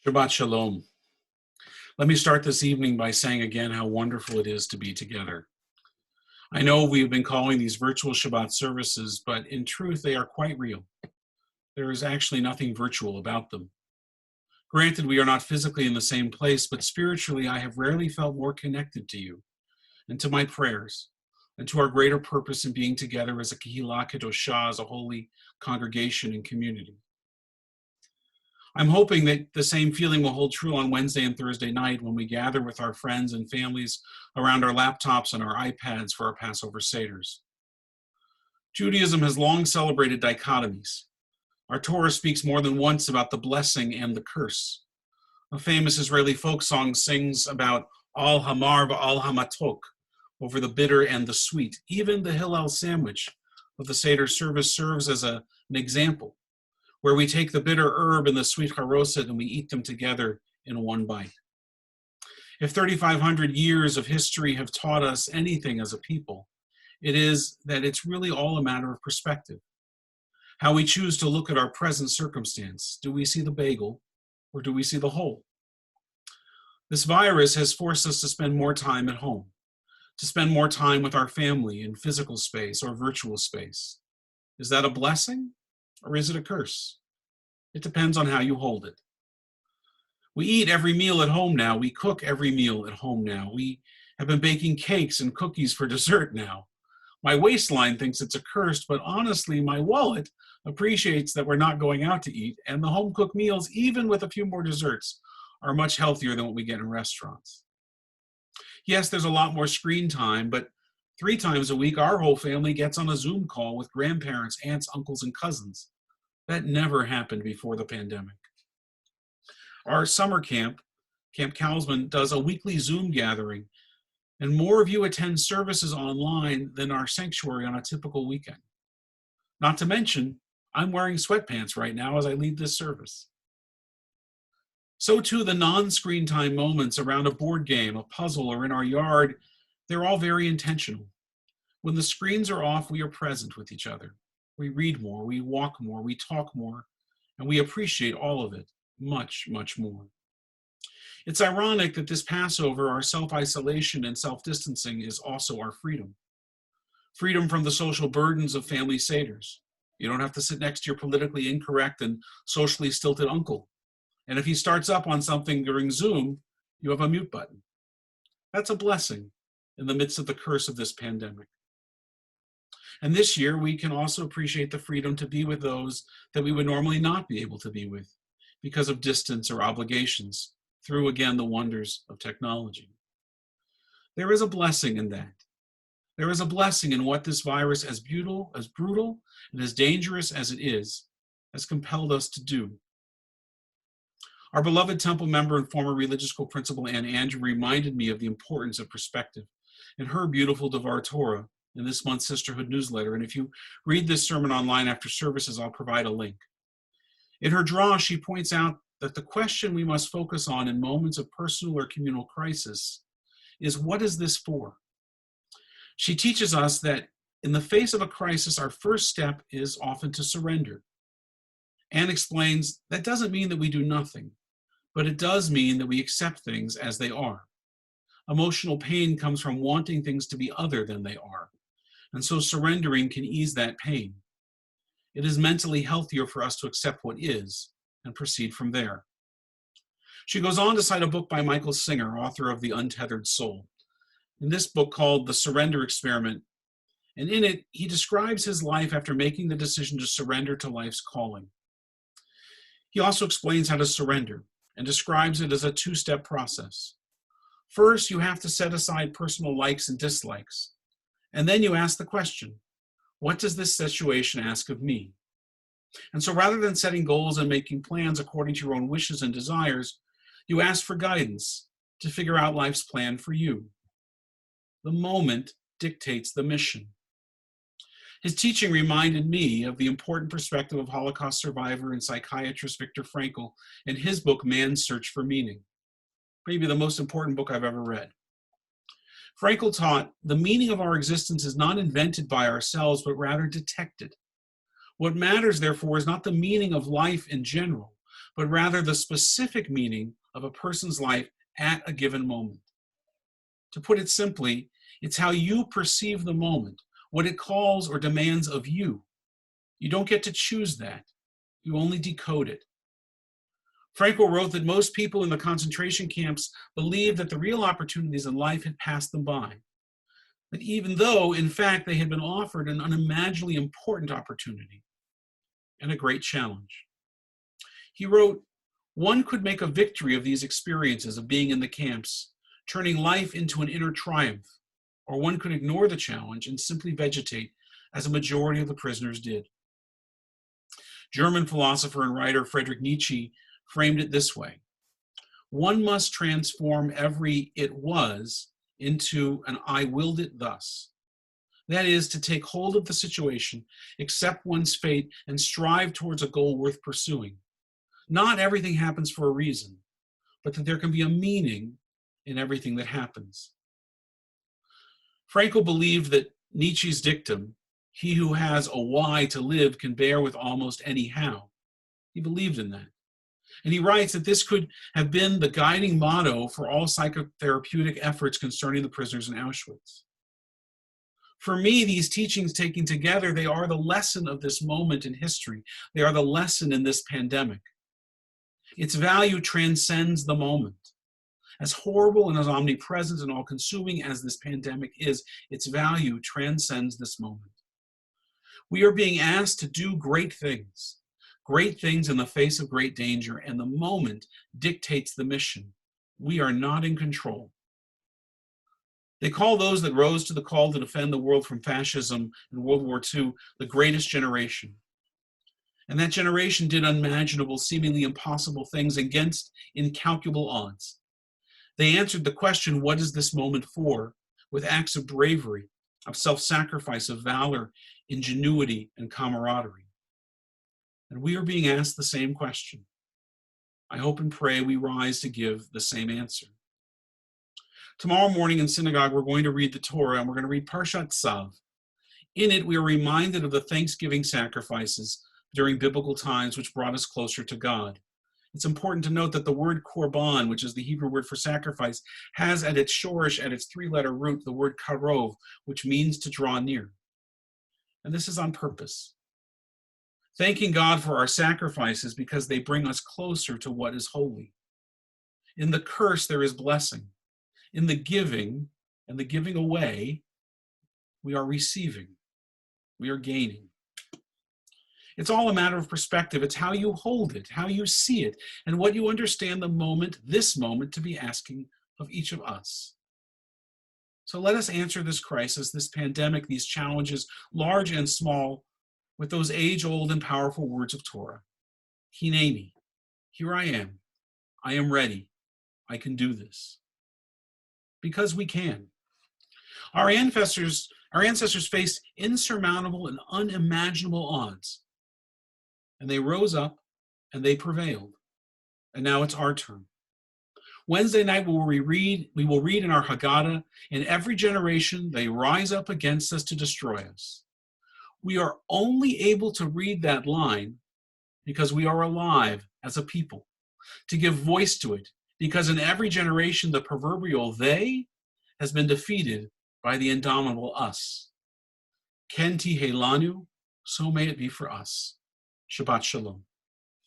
Shabbat Shalom. Let me start this evening by saying again how wonderful it is to be together. I know we've been calling these virtual Shabbat services, but in truth, they are quite real. There is actually nothing virtual about them. Granted, we are not physically in the same place, but spiritually, I have rarely felt more connected to you and to my prayers and to our greater purpose in being together as a Kehillah Kedoshah, as a holy congregation and community. I'm hoping that the same feeling will hold true on Wednesday and Thursday night when we gather with our friends and families around our laptops and our iPads for our Passover Seders. Judaism has long celebrated dichotomies. Our Torah speaks more than once about the blessing and the curse. A famous Israeli folk song sings about al hamar va'al hamatok, over the bitter and the sweet. Even the Hillel sandwich of the Seder service serves as an example, where we take the bitter herb and the sweet charoset and we eat them together in one bite. If 3,500 years of history have taught us anything as a people, it is that it's really all a matter of perspective. How we choose to look at our present circumstance. Do we see the bagel or do we see the whole? This virus has forced us to spend more time at home, to spend more time with our family in physical space or virtual space. Is that a blessing? Or is it a curse? It depends on how you hold it. We eat every meal at home now. We cook every meal at home now. We have been baking cakes and cookies for dessert now. My waistline thinks it's a curse, but honestly, my wallet appreciates that we're not going out to eat, and the home-cooked meals, even with a few more desserts, are much healthier than what we get in restaurants. Yes, there's a lot more screen time, but 3 times a week, our whole family gets on a Zoom call with grandparents, aunts, uncles, and cousins. That never happened before the pandemic. Our summer camp, Camp Kalsman, does a weekly Zoom gathering, and more of you attend services online than our sanctuary on a typical weekend. Not to mention, I'm wearing sweatpants right now as I lead this service. So too, the non-screen time moments around a board game, a puzzle, or in our yard, they're all very intentional. When the screens are off, we are present with each other. We read more, we walk more, we talk more, and we appreciate all of it much, much more. It's ironic that this Passover, our self-isolation and self-distancing, is also our freedom. Freedom from the social burdens of family seders. You don't have to sit next to your politically incorrect and socially stilted uncle. And if he starts up on something during Zoom, you have a mute button. That's a blessing in the midst of the curse of this pandemic. And this year, we can also appreciate the freedom to be with those that we would normally not be able to be with because of distance or obligations, through, again, the wonders of technology. There is a blessing in that. There is a blessing in what this virus, as brutal, and as dangerous as it is, has compelled us to do. Our beloved Temple member and former religious school principal, Ann Andrew, reminded me of the importance of perspective in her beautiful Devar Torah in this month's Sisterhood newsletter. And if you read this sermon online after services, I'll provide a link. In her draw, she points out that the question we must focus on in moments of personal or communal crisis is, what is this for? She teaches us that in the face of a crisis, our first step is often to surrender. Anne explains that doesn't mean that we do nothing, but it does mean that we accept things as they are. Emotional pain comes from wanting things to be other than they are, and so surrendering can ease that pain. It is mentally healthier for us to accept what is and proceed from there. She goes on to cite a book by Michael Singer, author of The Untethered Soul. In this book called The Surrender Experiment, and in it, he describes his life after making the decision to surrender to life's calling. He also explains how to surrender and describes it as a 2-step process. First, you have to set aside personal likes and dislikes, and then you ask the question, what does this situation ask of me? And so rather than setting goals and making plans according to your own wishes and desires, you ask for guidance to figure out life's plan for you. The moment dictates the mission. His teaching reminded me of the important perspective of Holocaust survivor and psychiatrist Viktor Frankl in his book, Man's Search for Meaning, maybe the most important book I've ever read. Frankl taught, the meaning of our existence is not invented by ourselves, but rather detected. What matters, therefore, is not the meaning of life in general, but rather the specific meaning of a person's life at a given moment. To put it simply, it's how you perceive the moment, what it calls or demands of you. You don't get to choose that. You only decode it. Frankel wrote that most people in the concentration camps believed that the real opportunities in life had passed them by. That even though, in fact, they had been offered an unimaginably important opportunity and a great challenge. He wrote, one could make a victory of these experiences of being in the camps, turning life into an inner triumph, or one could ignore the challenge and simply vegetate, as a majority of the prisoners did. German philosopher and writer Friedrich Nietzsche framed it this way: one must transform every "it was" into an "I willed it thus." That is, to take hold of the situation, accept one's fate, and strive towards a goal worth pursuing. Not everything happens for a reason, but that there can be a meaning in everything that happens. Frankel believed that Nietzsche's dictum, "He who has a why to live can bear with almost any how." He believed in that. And he writes that this could have been the guiding motto for all psychotherapeutic efforts concerning the prisoners in Auschwitz. For me, these teachings taken together, they are the lesson of this moment in history. They are the lesson in this pandemic. Its value transcends the moment. As horrible and as omnipresent and all-consuming as this pandemic is, its value transcends this moment. We are being asked to do great things in the face of great danger, and the moment dictates the mission. We are not in control. They call those that rose to the call to defend the world from fascism in World War II the greatest generation. And that generation did unimaginable, seemingly impossible things against incalculable odds. They answered the question, what is this moment for, with acts of bravery, of self-sacrifice, of valor, ingenuity, and camaraderie. And we are being asked the same question. I hope and pray we rise to give the same answer. Tomorrow morning in synagogue, we're going to read the Torah, and we're going to read Parshat Tzav. In it, we are reminded of the Thanksgiving sacrifices during biblical times which brought us closer to God. It's important to note that the word korban, which is the Hebrew word for sacrifice, has at its shorish, at its three-letter root, the word karov, which means to draw near. And this is on purpose. Thanking God for our sacrifices because they bring us closer to what is holy. In the curse, there is blessing. In the giving and the giving away, we are receiving. We are gaining. It's all a matter of perspective. It's how you hold it, how you see it, and what you understand the moment, this moment, to be asking of each of us. So let us answer this crisis, this pandemic, these challenges, large and small, with those age-old and powerful words of Torah. Hineni, here I am ready, I can do this. Because we can. Our ancestors faced insurmountable and unimaginable odds. And they rose up and they prevailed. And now it's our turn. Wednesday night we will read in our HaGadol, in every generation they rise up against us to destroy us. We are only able to read that line because we are alive as a people, to give voice to it, because in every generation the proverbial they has been defeated by the indomitable us. Ken tihei lanu, so may it be for us. Shabbat Shalom.